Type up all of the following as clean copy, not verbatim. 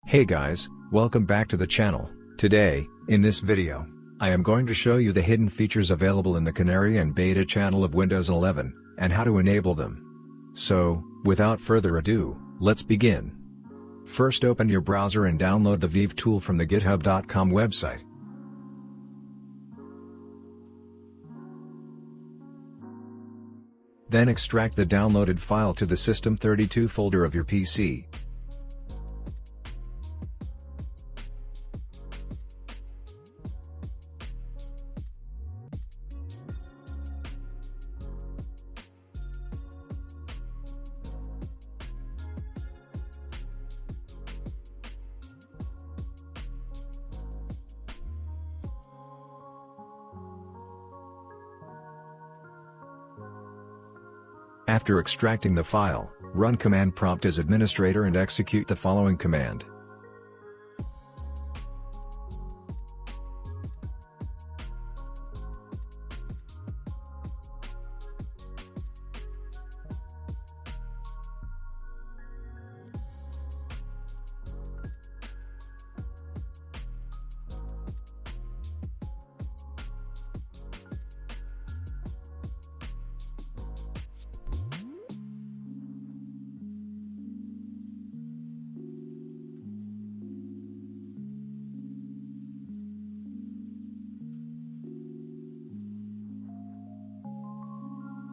Hey guys, welcome back to the channel. Today, in this video, I am going to show you the hidden features available in the Canary and Beta channel of Windows 11, and how to enable them. So, without further ado, let's begin. First, open your browser and download the Vive tool from the github.com website. Then extract the downloaded file to the System32 folder of your PC. After extracting the file, run command prompt as administrator and execute the following command.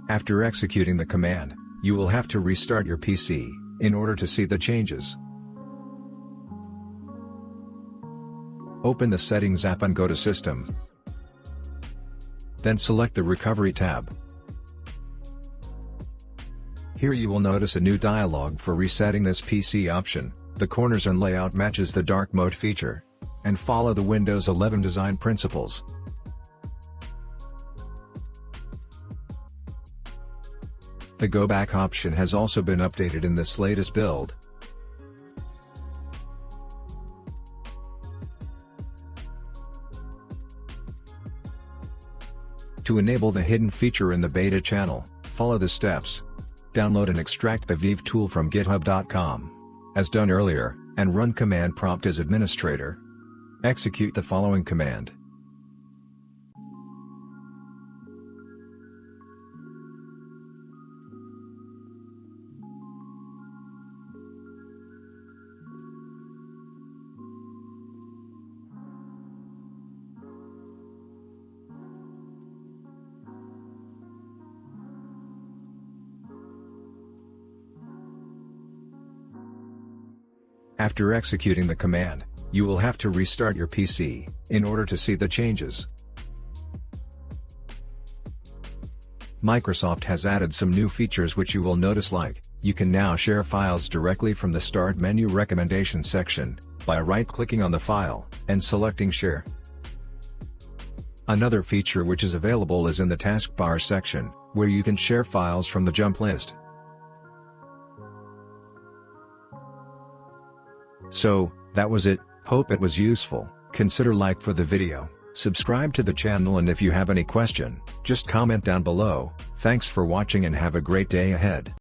After executing the command, you will have to restart your PC, in order to see the changes. Open the Settings app and go to System. Then select the Recovery tab. Here you will notice a new dialog for resetting this PC option. The corners and layout matches the dark mode feature. And follow the Windows 11 design principles. The Go Back option has also been updated in this latest build. To enable the hidden feature in the beta channel, follow the steps. Download and extract the Vive tool from github.com, as done earlier, and run command prompt as administrator. Execute the following command. After executing the command, you will have to restart your PC, in order to see the changes. Microsoft has added some new features which you will notice, like, you can now share files directly from the Start menu recommendation section, by right-clicking on the file, and selecting Share. Another feature which is available is in the Taskbar section, where you can share files from the jump list. So, that was it. Hope it was useful. Consider like for the video, subscribe to the channel, and if you have any question, just comment down below. Thanks for watching and have a great day ahead.